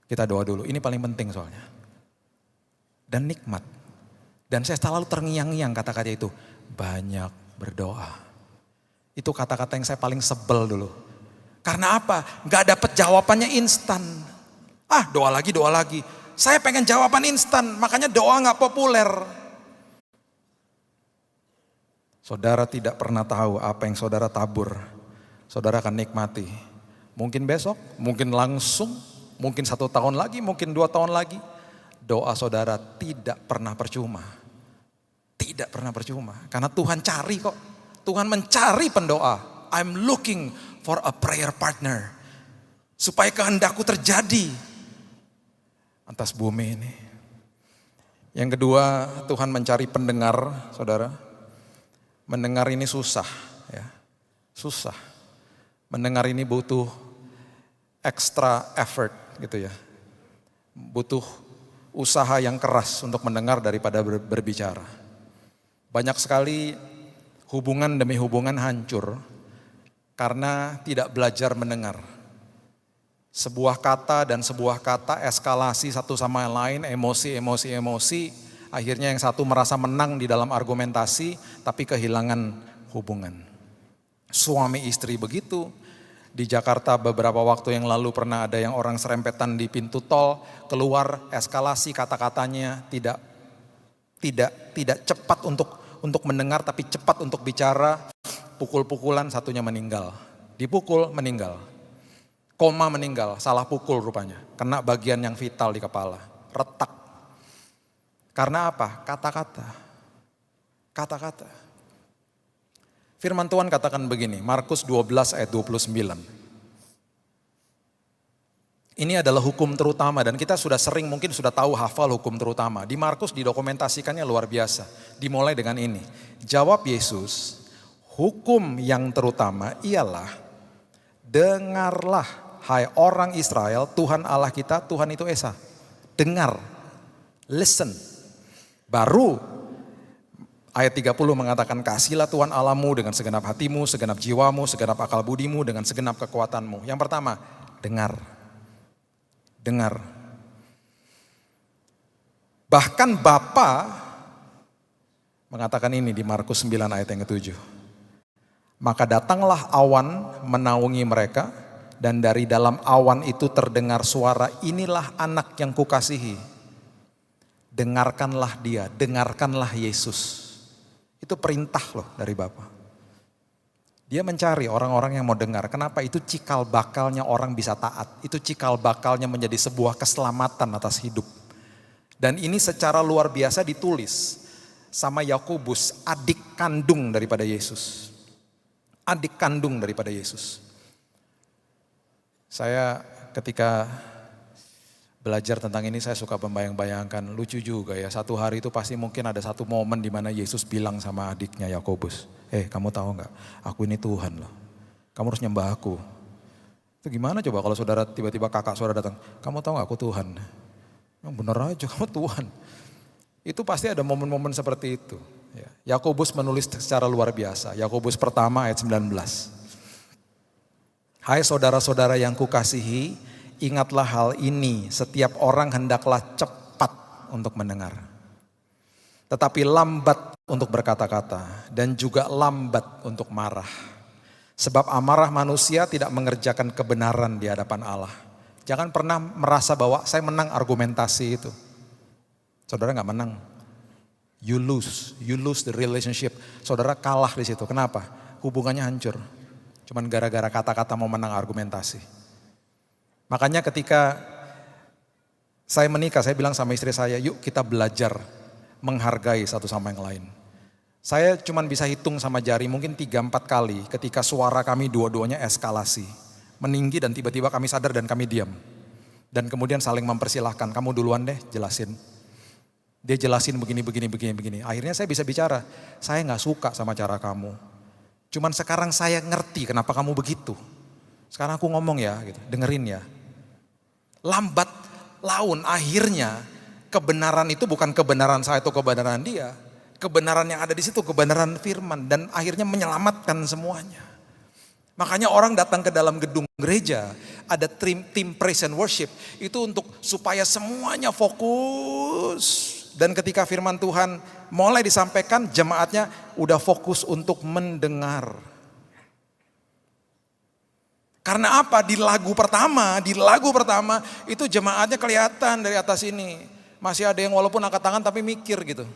Kita doa dulu, ini paling penting soalnya. Dan nikmat. Dan saya selalu terngiang-ngiang kata-kata itu. Banyak berdoa. Itu kata-kata yang saya paling sebel dulu. Karena apa? Gak dapet jawabannya instan. Doa lagi. Saya pengen jawaban instan, makanya doa gak populer. Saudara tidak pernah tahu apa yang saudara tabur. Saudara akan nikmati. Mungkin besok, mungkin langsung, mungkin 1 tahun lagi, mungkin 2 tahun lagi. Doa saudara tidak pernah percuma. Tidak pernah percuma. Karena Tuhan cari kok. Tuhan mencari pendoa. I'm looking for a prayer partner. supaya kehendakku terjadi atas bumi ini. Yang kedua, Tuhan mencari pendengar, saudara. Mendengar ini susah, ya, susah. Mendengar ini butuh extra effort, gitu ya. Butuh usaha yang keras untuk mendengar daripada berbicara. Banyak sekali hubungan demi hubungan hancur karena tidak belajar mendengar. Sebuah kata dan sebuah kata eskalasi satu sama lain, emosi, akhirnya yang satu merasa menang di dalam argumentasi, tapi kehilangan hubungan. Suami istri begitu, di Jakarta beberapa waktu yang lalu pernah ada yang orang serempetan di pintu tol, keluar eskalasi kata-katanya, tidak cepat untuk mendengar, tapi cepat untuk bicara, pukul-pukulan, satunya meninggal. Dipukul, meninggal. Koma, meninggal, salah pukul rupanya, kena bagian yang vital di kepala, retak. Karena apa? Kata-kata. Firman Tuhan katakan begini, Markus 12 ayat 29. Ini adalah hukum terutama dan kita sudah sering mungkin sudah tahu hafal hukum terutama. Di Markus didokumentasikannya luar biasa. Dimulai dengan ini, jawab Yesus, hukum yang terutama ialah dengarlah. Hai orang Israel, Tuhan Allah kita, Tuhan itu Esa. Dengar, listen. Baru ayat 30 mengatakan, kasihlah Tuhan Allahmu dengan segenap hatimu, segenap jiwamu, segenap akal budimu, dengan segenap kekuatanmu. Yang pertama, dengar. Dengar. Bahkan Bapa mengatakan ini di Markus 9 ayat yang ke-7. Maka datanglah awan menaungi mereka, dan dari dalam awan itu terdengar suara, inilah anak yang kukasihi. Dengarkanlah dia, dengarkanlah Yesus. Itu perintah loh dari Bapa. Dia mencari orang-orang yang mau dengar. Kenapa? Itu cikal bakalnya orang bisa taat. Itu cikal bakalnya menjadi sebuah keselamatan atas hidup. Dan ini secara luar biasa ditulis sama Yakobus, adik kandung daripada Yesus. Adik kandung daripada Yesus. Saya ketika belajar tentang ini saya suka membayang-bayangkan, lucu juga ya, satu hari itu pasti mungkin ada satu momen di mana Yesus bilang sama adiknya Yakobus, kamu tahu nggak, aku ini Tuhan loh, kamu harus nyembah aku. Itu gimana coba kalau saudara tiba-tiba kakak saudara datang, kamu tahu nggak aku Tuhan? Yang bener aja kamu Tuhan. Itu pasti ada momen-momen seperti itu. Yakobus menulis secara luar biasa, Yakobus pertama ayat 19. Hai saudara-saudara yang kukasihi, ingatlah hal ini, setiap orang hendaklah cepat untuk mendengar. Tetapi lambat untuk berkata-kata dan juga lambat untuk marah. Sebab amarah manusia tidak mengerjakan kebenaran di hadapan Allah. Jangan pernah merasa bahwa saya menang argumentasi itu. Saudara gak menang. You lose the relationship. Saudara kalah di situ. Kenapa? Hubungannya hancur. Cuman gara-gara kata-kata mau menang argumentasi. Makanya ketika saya menikah, saya bilang sama istri saya, yuk kita belajar menghargai satu sama yang lain. Saya cuman bisa hitung sama jari mungkin 3-4 kali ketika suara kami dua-duanya eskalasi. Meninggi dan tiba-tiba kami sadar dan kami diam. Dan kemudian saling mempersilahkan, kamu duluan deh jelasin. Dia jelasin begini. Akhirnya saya bisa bicara, saya gak suka sama cara kamu. Cuman sekarang saya ngerti kenapa kamu begitu. Sekarang aku ngomong ya, gitu, dengerin ya. Lambat laun akhirnya kebenaran itu bukan kebenaran saya atau kebenaran dia. Kebenaran yang ada di situ kebenaran firman dan akhirnya menyelamatkan semuanya. Makanya orang datang ke dalam gedung gereja, ada tim praise and worship itu untuk supaya semuanya fokus. Dan ketika firman Tuhan mulai disampaikan, jemaatnya udah fokus untuk mendengar. Karena apa? Di lagu pertama itu jemaatnya kelihatan dari atas ini. Masih ada yang walaupun angkat tangan tapi mikir gitu.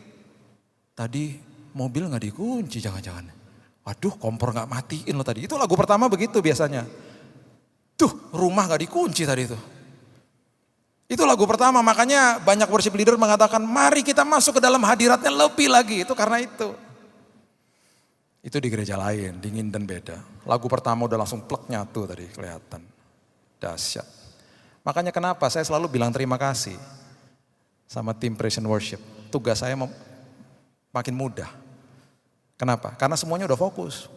Tadi mobil gak dikunci jangan-jangan. Waduh kompor gak matiin lo tadi. Itu lagu pertama begitu biasanya. Tuh rumah gak dikunci tadi itu. Itu lagu pertama, makanya banyak worship leader mengatakan mari kita masuk ke dalam hadiratnya lebih lagi. Itu karena itu. Itu di gereja lain, dingin dan beda. Lagu pertama udah langsung plek nyatu tadi kelihatan. Dahsyat. Makanya kenapa saya selalu bilang terima kasih sama tim Praise and Worship. Tugas saya makin mudah. Kenapa? Karena semuanya udah fokus.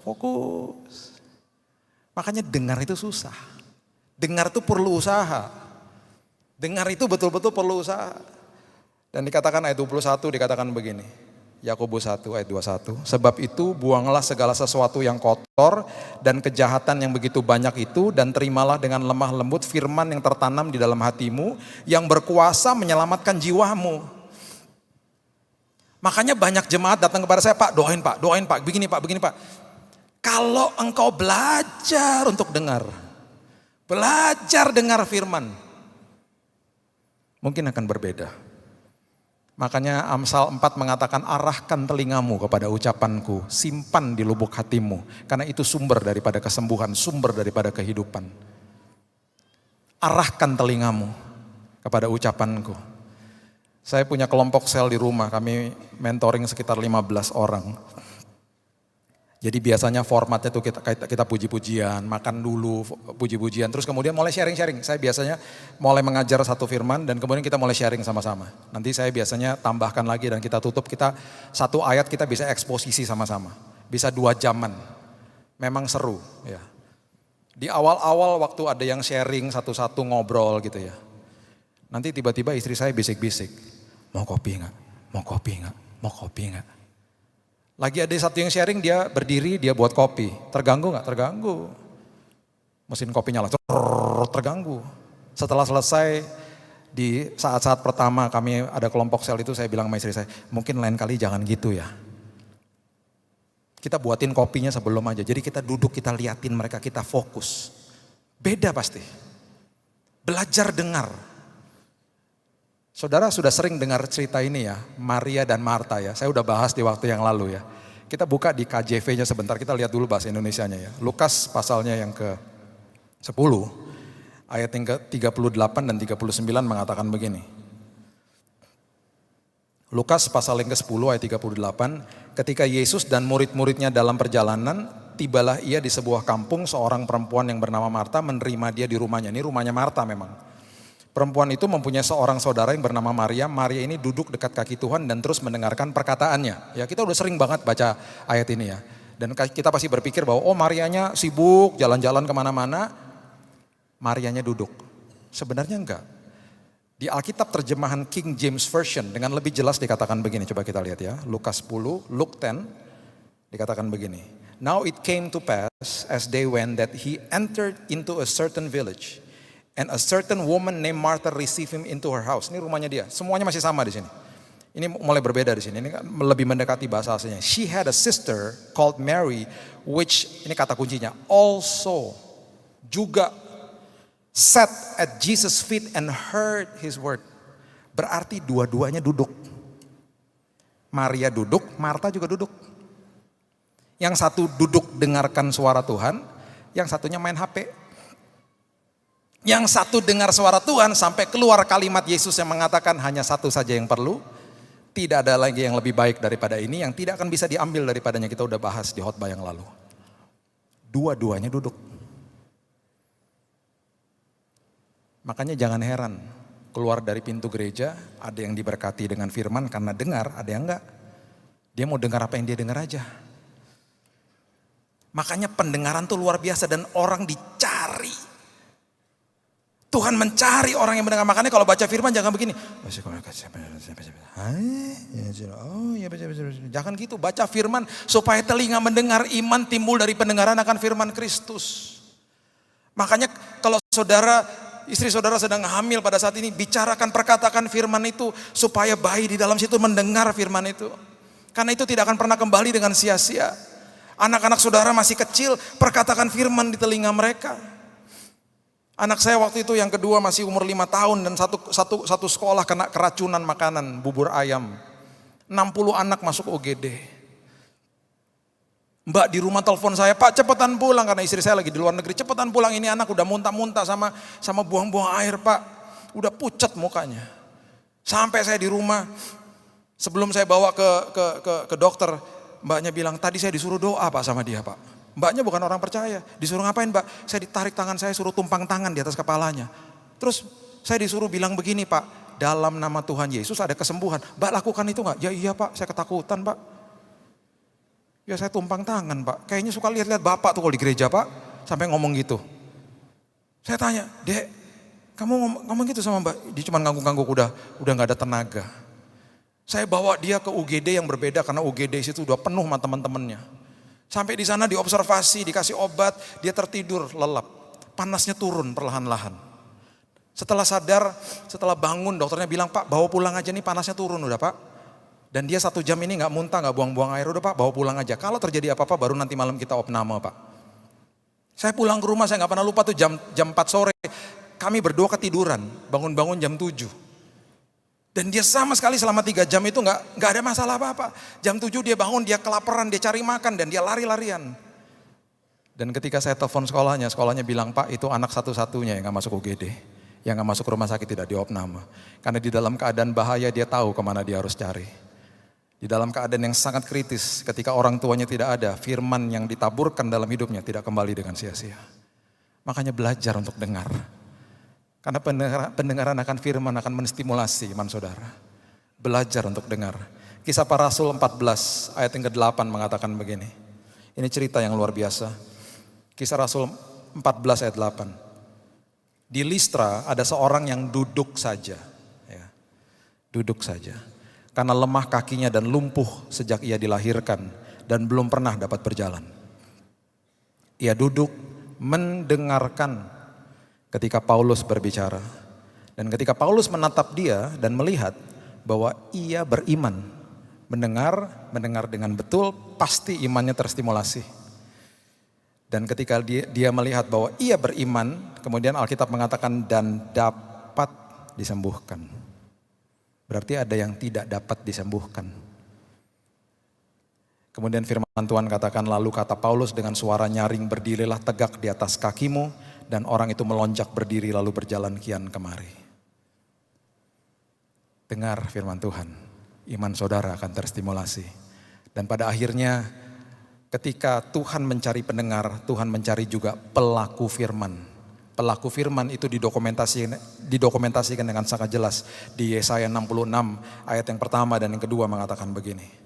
Makanya dengar itu susah. Dengar itu perlu usaha. Dengar itu betul-betul perlu usaha. Dan dikatakan ayat 21 dikatakan begini. Yakobus 1 ayat 21. Sebab itu buanglah segala sesuatu yang kotor dan kejahatan yang begitu banyak itu, dan terimalah dengan lemah lembut firman yang tertanam di dalam hatimu yang berkuasa menyelamatkan jiwamu. Makanya banyak jemaat datang kepada saya, Pak doain Pak, begini Pak. Kalau engkau belajar untuk dengar, belajar dengar firman, mungkin akan berbeda. Makanya Amsal 4 mengatakan arahkan telingamu kepada ucapanku, simpan di lubuk hatimu, karena itu sumber daripada kesembuhan, sumber daripada kehidupan. Arahkan telingamu kepada ucapanku. Saya punya kelompok sel di rumah, kami mentoring sekitar 15 orang. Jadi biasanya formatnya tuh kita puji-pujian, makan dulu puji-pujian, terus kemudian mulai sharing-sharing. Saya biasanya mulai mengajar satu firman dan kemudian kita mulai sharing sama-sama. Nanti saya biasanya tambahkan lagi dan kita tutup, kita satu ayat kita bisa eksposisi sama-sama. Bisa 2 jaman, memang seru ya. Di awal-awal waktu ada yang sharing satu-satu ngobrol gitu ya. Nanti tiba-tiba istri saya bisik-bisik, mau kopi enggak? Mau kopi enggak? Lagi ada satu yang sharing, dia berdiri, dia buat kopi. Terganggu gak? Terganggu. Mesin kopi nyala, terganggu. Setelah selesai, di saat-saat pertama kami ada kelompok sel itu, saya bilang sama istri saya, mungkin lain kali jangan gitu ya. Kita buatin kopinya sebelum aja, jadi kita duduk, kita liatin mereka, kita fokus. Beda pasti. Belajar dengar. Saudara sudah sering dengar cerita ini ya, Maria dan Marta ya. Saya udah bahas di waktu yang lalu ya. Kita buka di KJV-nya sebentar, kita lihat dulu bahasa Indonesianya ya. Lukas pasalnya yang ke-10, ayat yang ke-38 dan 39 mengatakan begini. Lukas pasal yang ke-10 ayat 38, ketika Yesus dan murid-muridnya dalam perjalanan, tibalah ia di sebuah kampung, seorang perempuan yang bernama Marta menerima dia di rumahnya. Ini rumahnya Marta memang. Perempuan itu mempunyai seorang saudara yang bernama Maria. Maria ini duduk dekat kaki Tuhan dan terus mendengarkan perkataannya. Ya, kita udah sering banget baca ayat ini ya. Dan kita pasti berpikir bahwa Marianya sibuk jalan-jalan kemana-mana. Marianya duduk. Sebenarnya enggak. Di Alkitab terjemahan King James Version dengan lebih jelas dikatakan begini. Coba kita lihat ya. Lukas 10, Luke 10 dikatakan begini. Now it came to pass as they went that he entered into a certain village. And a certain woman named Martha received him into her house. Ini rumahnya dia. Semuanya masih sama di sini. Ini mulai berbeda di sini. Ini lebih mendekati bahasa aslinya. She had a sister called Mary, which ini kata kuncinya, also juga sat at Jesus' feet and heard his word. Berarti dua-duanya duduk. Maria duduk, Marta juga duduk. Yang satu duduk dengarkan suara Tuhan, yang satunya main HP. Yang satu dengar suara Tuhan sampai keluar kalimat Yesus yang mengatakan hanya satu saja yang perlu. Tidak ada lagi yang lebih baik daripada ini, yang tidak akan bisa diambil daripadanya. Kita udah bahas di khotbah yang lalu. Dua-duanya duduk. Makanya jangan heran, keluar dari pintu gereja ada yang diberkati dengan firman karena dengar, ada yang enggak. Dia mau dengar apa yang dia dengar aja. Makanya pendengaran tuh luar biasa dan orang dicari. Tuhan mencari orang yang mendengar. Makanya kalau baca firman jangan begini. Jangan gitu, baca firman supaya telinga mendengar, iman timbul dari pendengaran akan firman Kristus. Makanya kalau istri saudara sedang hamil pada saat ini, bicarakan, perkatakan firman itu supaya bayi di dalam situ mendengar firman itu. Karena itu tidak akan pernah kembali dengan sia-sia. Anak-anak saudara masih kecil, perkatakan firman di telinga mereka. Anak saya waktu itu yang kedua masih umur 5 tahun dan satu sekolah kena keracunan makanan bubur ayam. 60 anak masuk OGD. Mbak di rumah telepon saya, Pak cepetan pulang karena istri saya lagi di luar negeri. Cepetan pulang, ini anak udah muntah-muntah sama buang-buang air Pak. Udah pucat mukanya. Sampai saya di rumah, sebelum saya bawa ke dokter, mbaknya bilang tadi saya disuruh doa Pak sama dia Pak. Mbaknya bukan orang percaya. Disuruh ngapain Mbak? Saya ditarik tangan saya, suruh tumpang tangan di atas kepalanya. Terus saya disuruh bilang begini Pak, dalam nama Tuhan Yesus ada kesembuhan. Mbak lakukan itu gak? Ya iya Pak, saya ketakutan Pak. Ya saya tumpang tangan Pak. Kayaknya suka lihat-lihat Bapak tuh kalau di gereja Pak. Sampai ngomong gitu. Saya tanya, Dek, kamu ngomong gitu sama Mbak? Dia cuma ngangguk-ngangguk, udah gak ada tenaga. Saya bawa dia ke UGD yang berbeda karena UGD situ udah penuh sama teman-temannya. Sampai di sana diobservasi, dikasih obat, dia tertidur lelap. Panasnya turun perlahan-lahan. Setelah sadar, setelah bangun dokternya bilang, Pak bawa pulang aja nih panasnya turun udah Pak. Dan dia 1 jam ini gak muntah, gak buang-buang air, udah Pak bawa pulang aja. Kalau terjadi apa-apa baru nanti malam kita opname Pak. Saya pulang ke rumah, saya gak pernah lupa tuh jam 4 sore. Kami berdua ketiduran, bangun-bangun jam 7. Dan dia sama sekali selama 3 jam itu gak ada masalah apa-apa. Jam 7 dia bangun, dia kelaparan, dia cari makan dan dia lari-larian. Dan ketika saya telepon sekolahnya bilang Pak itu anak satu-satunya yang gak masuk UGD. Yang gak masuk rumah sakit tidak diopname. Karena di dalam keadaan bahaya dia tahu kemana dia harus cari. Di dalam keadaan yang sangat kritis ketika orang tuanya tidak ada, firman yang ditaburkan dalam hidupnya tidak kembali dengan sia-sia. Makanya belajar untuk dengar. Karena pendengaran akan firman akan menstimulasi iman saudara. Belajar untuk dengar. Kisah Para Rasul 14 ayat yang ke-8 mengatakan begini. Ini cerita yang luar biasa. Kisah Rasul 14 ayat 8. Di Listra ada seorang yang duduk saja. Ya, duduk saja. Karena lemah kakinya dan lumpuh sejak ia dilahirkan. Dan belum pernah dapat berjalan. Ia duduk mendengarkan ketika Paulus berbicara. Dan ketika Paulus menatap dia dan melihat bahwa ia beriman. Mendengar dengan betul, pasti imannya terstimulasi. Dan ketika dia melihat bahwa ia beriman, kemudian Alkitab mengatakan dan dapat disembuhkan. Berarti ada yang tidak dapat disembuhkan. Kemudian firman Tuhan katakan, lalu kata Paulus dengan suara nyaring, berdirilah tegak di atas kakimu. Dan orang itu melonjak berdiri lalu berjalan kian kemari. Dengar firman Tuhan, iman saudara akan terstimulasi. Dan pada akhirnya ketika Tuhan mencari pendengar, Tuhan mencari juga pelaku firman. Pelaku firman itu didokumentasikan dengan sangat jelas. Di Yesaya 66 ayat yang pertama dan yang kedua mengatakan begini.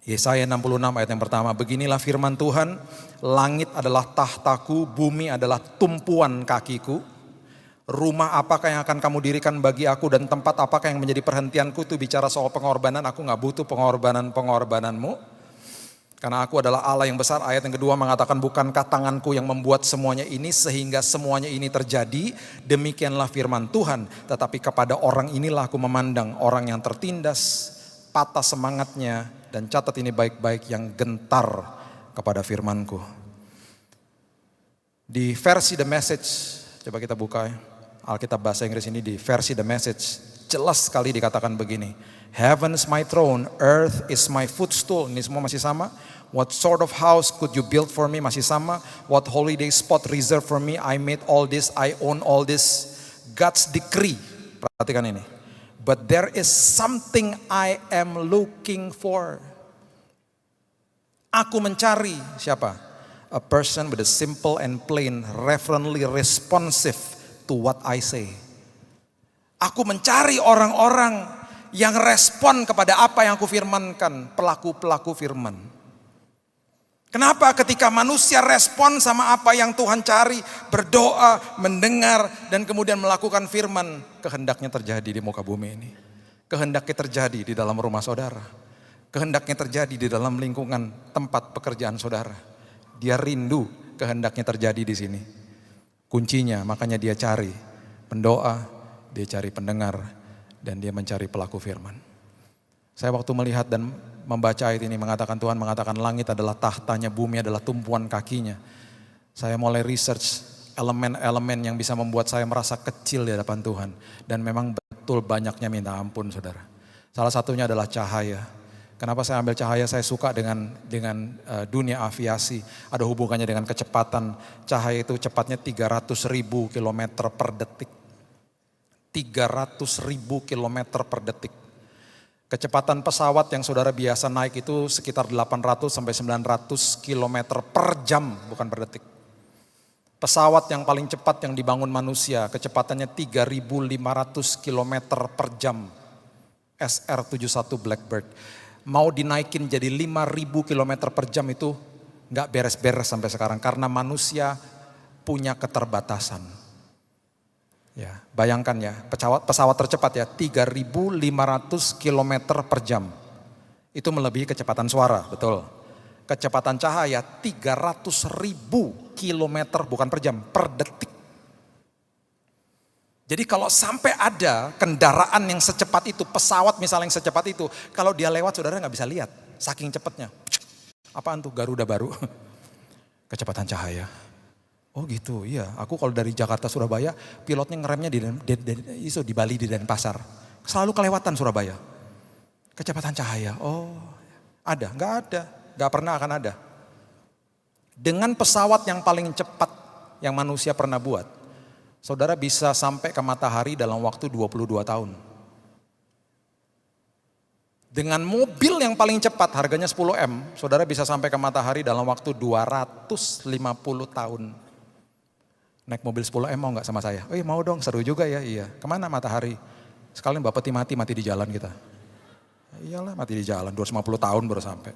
Yesaya 66 ayat yang pertama, beginilah firman Tuhan, langit adalah tahtaku, bumi adalah tumpuan kakiku. Rumah apakah yang akan kamu dirikan bagi aku dan tempat apakah yang menjadi perhentianku? Itu bicara soal pengorbanan, aku gak butuh pengorbananmu. Karena aku adalah Allah yang besar. Ayat yang kedua mengatakan, bukankah tanganku yang membuat semuanya ini sehingga semuanya ini terjadi? Demikianlah firman Tuhan, tetapi kepada orang inilah aku memandang, orang yang tertindas, patah semangatnya, dan catat ini baik-baik, yang gentar kepada firmanku. Di versi The Message, coba kita buka ya. Alkitab bahasa Inggris ini di versi The Message, jelas sekali dikatakan begini. Heaven is my throne, earth is my footstool. Ini semua masih sama. What sort of house could you build for me? Masih sama. What holiday spot reserved for me? I made all this, I own all this. God's decree. Perhatikan ini. But there is something I am looking for. Aku mencari siapa? A person with a simple and plain, reverently responsive to what I say. Aku mencari orang-orang yang respon kepada apa yang aku firmankan, pelaku-pelaku firman. Kenapa ketika manusia respon sama apa yang Tuhan cari, berdoa, mendengar, dan kemudian melakukan firman, kehendaknya terjadi di muka bumi ini. Kehendaknya terjadi di dalam rumah saudara. Kehendaknya terjadi di dalam lingkungan tempat pekerjaan saudara. Dia rindu kehendaknya terjadi di sini. Kuncinya makanya dia cari pendoa, dia cari pendengar, dan dia mencari pelaku firman. Saya waktu melihat dan membaca ayat ini mengatakan, Tuhan mengatakan langit adalah tahtanya, bumi adalah tumpuan kakinya. Saya mulai research elemen-elemen yang bisa membuat saya merasa kecil di hadapan Tuhan. Dan memang betul banyaknya minta ampun saudara. Salah satunya adalah cahaya. Kenapa saya ambil cahaya? Saya suka dengan dunia aviasi. Ada hubungannya dengan kecepatan. Cahaya itu cepatnya 300.000 kilometer per detik. 300.000 kilometer per detik. Kecepatan pesawat yang saudara biasa naik itu sekitar 800 sampai 900 km per jam, bukan per detik. Pesawat yang paling cepat yang dibangun manusia, kecepatannya 3.500 km per jam. SR-71 Blackbird. Mau dinaikin jadi 5.000 km per jam itu nggak beres-beres sampai sekarang. Karena manusia punya keterbatasan. Ya, bayangkan ya, pesawat tercepat ya, 3.500 km per jam. Itu melebihi kecepatan suara, betul. Kecepatan cahaya 300.000 km bukan per jam, per detik. Jadi kalau sampai ada kendaraan yang secepat itu, pesawat misalnya yang secepat itu, kalau dia lewat saudara nggak bisa lihat, saking cepatnya. Apaan tuh, Garuda baru? Kecepatan cahaya. Oh gitu, iya. Aku kalau dari Jakarta Surabaya, pilotnya ngeremnya di Bali di Denpasar. Selalu kelewatan Surabaya. Kecepatan cahaya, oh ada, nggak ada, nggak pernah akan ada. Dengan pesawat yang paling cepat yang manusia pernah buat, saudara bisa sampai ke matahari dalam waktu 22 tahun. Dengan mobil yang paling cepat, harganya 10 M, saudara bisa sampai ke matahari dalam waktu 250 tahun. Naik mobil 10 M mau gak sama saya? Oh iya mau dong, seru juga ya, iya. Kemana matahari? Sekalian Bapak mati di jalan kita. Iyalah mati di jalan, 250 tahun baru sampai.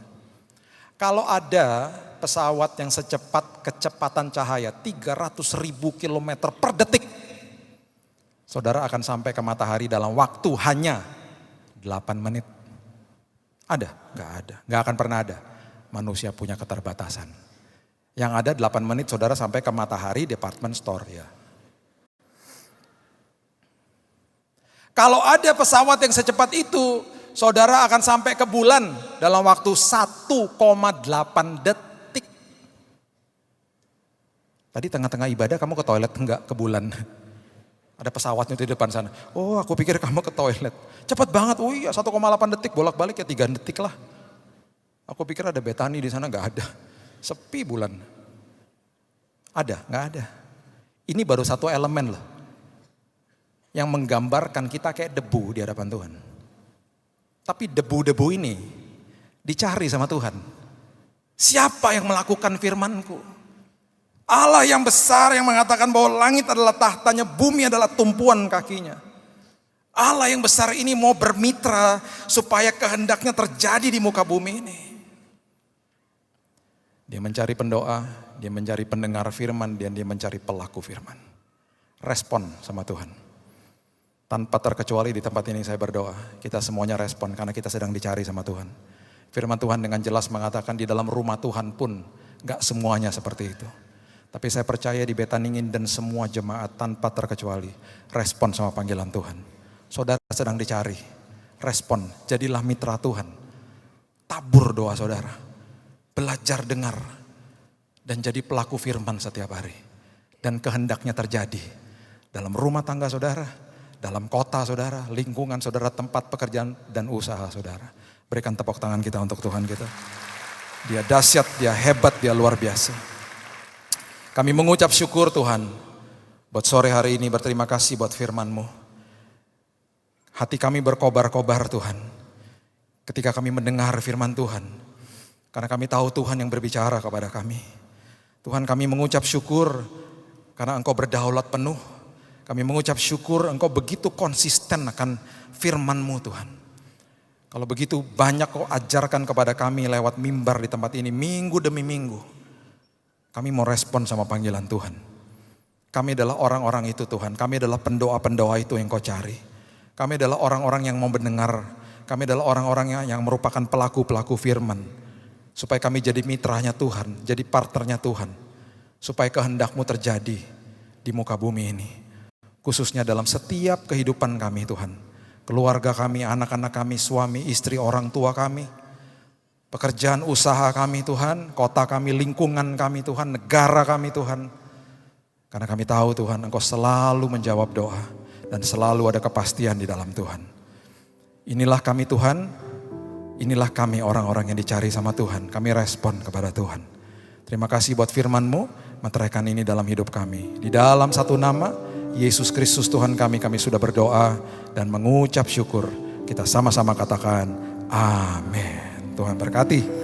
Kalau ada pesawat yang secepat kecepatan cahaya 300.000 km per detik, saudara akan sampai ke matahari dalam waktu hanya 8 menit. Ada? Gak ada, gak akan pernah ada. Manusia punya keterbatasan. Yang ada 8 menit saudara sampai ke matahari department store ya. Kalau ada pesawat yang secepat itu, saudara akan sampai ke bulan dalam waktu 1,8 detik. Tadi tengah-tengah ibadah kamu ke toilet enggak ke bulan? Ada pesawatnya di depan sana. Oh aku pikir kamu ke toilet. Cepat banget, oh iya 1,8 detik bolak-balik ya 3 detik lah. Aku pikir ada Betani di sana, enggak ada. Sepi bulan. Ada? Nggak ada. Ini baru satu elemen loh. Yang menggambarkan kita kayak debu di hadapan Tuhan. Tapi debu-debu ini dicari sama Tuhan. Siapa yang melakukan firman-Ku? Allah yang besar yang mengatakan bahwa langit adalah tahtanya, bumi adalah tumpuan kakinya. Allah yang besar ini mau bermitra supaya kehendaknya terjadi di muka bumi ini. Dia mencari pendoa, dia mencari pendengar firman, dan dia mencari pelaku firman. Respon sama Tuhan. Tanpa terkecuali di tempat ini saya berdoa, kita semuanya respon karena kita sedang dicari sama Tuhan. Firman Tuhan dengan jelas mengatakan di dalam rumah Tuhan pun gak semuanya seperti itu. Tapi saya percaya di Betaningin dan semua jemaat tanpa terkecuali respon sama panggilan Tuhan. Saudara sedang dicari, respon, jadilah mitra Tuhan. Tabur doa saudara. Belajar dengar dan jadi pelaku firman setiap hari. Dan kehendaknya terjadi dalam rumah tangga saudara, dalam kota saudara, lingkungan saudara, tempat pekerjaan dan usaha saudara. Berikan tepuk tangan kita untuk Tuhan kita. Dia dahsyat, dia hebat, dia luar biasa. Kami mengucap syukur Tuhan buat sore hari ini, berterima kasih buat firman-Mu. Hati kami berkobar-kobar Tuhan ketika kami mendengar firman Tuhan. Karena kami tahu Tuhan yang berbicara kepada kami. Tuhan kami mengucap syukur karena Engkau berdaulat penuh. Kami mengucap syukur Engkau begitu konsisten akan firman-Mu Tuhan. Kalau begitu banyak Kau ajarkan kepada kami lewat mimbar di tempat ini minggu demi minggu. Kami mau respon sama panggilan Tuhan. Kami adalah orang-orang itu Tuhan. Kami adalah pendoa-pendoa itu yang Kau cari. Kami adalah orang-orang yang mau mendengar. Kami adalah orang-orang yang merupakan pelaku-pelaku firman. Supaya kami jadi mitranya Tuhan, jadi partnernya Tuhan. Supaya kehendak-Mu terjadi di muka bumi ini. Khususnya dalam setiap kehidupan kami Tuhan. Keluarga kami, anak-anak kami, suami, istri, orang tua kami. Pekerjaan usaha kami Tuhan, kota kami, lingkungan kami Tuhan, negara kami Tuhan. Karena kami tahu Tuhan Engkau selalu menjawab doa. Dan selalu ada kepastian di dalam Tuhan. Inilah kami Tuhan. Inilah kami orang-orang yang dicari sama Tuhan. Kami respon kepada Tuhan. Terima kasih buat firman-Mu. Meteraikan ini dalam hidup kami. Di dalam satu nama, Yesus Kristus Tuhan kami sudah berdoa dan mengucap syukur. Kita sama-sama katakan amin. Tuhan berkati.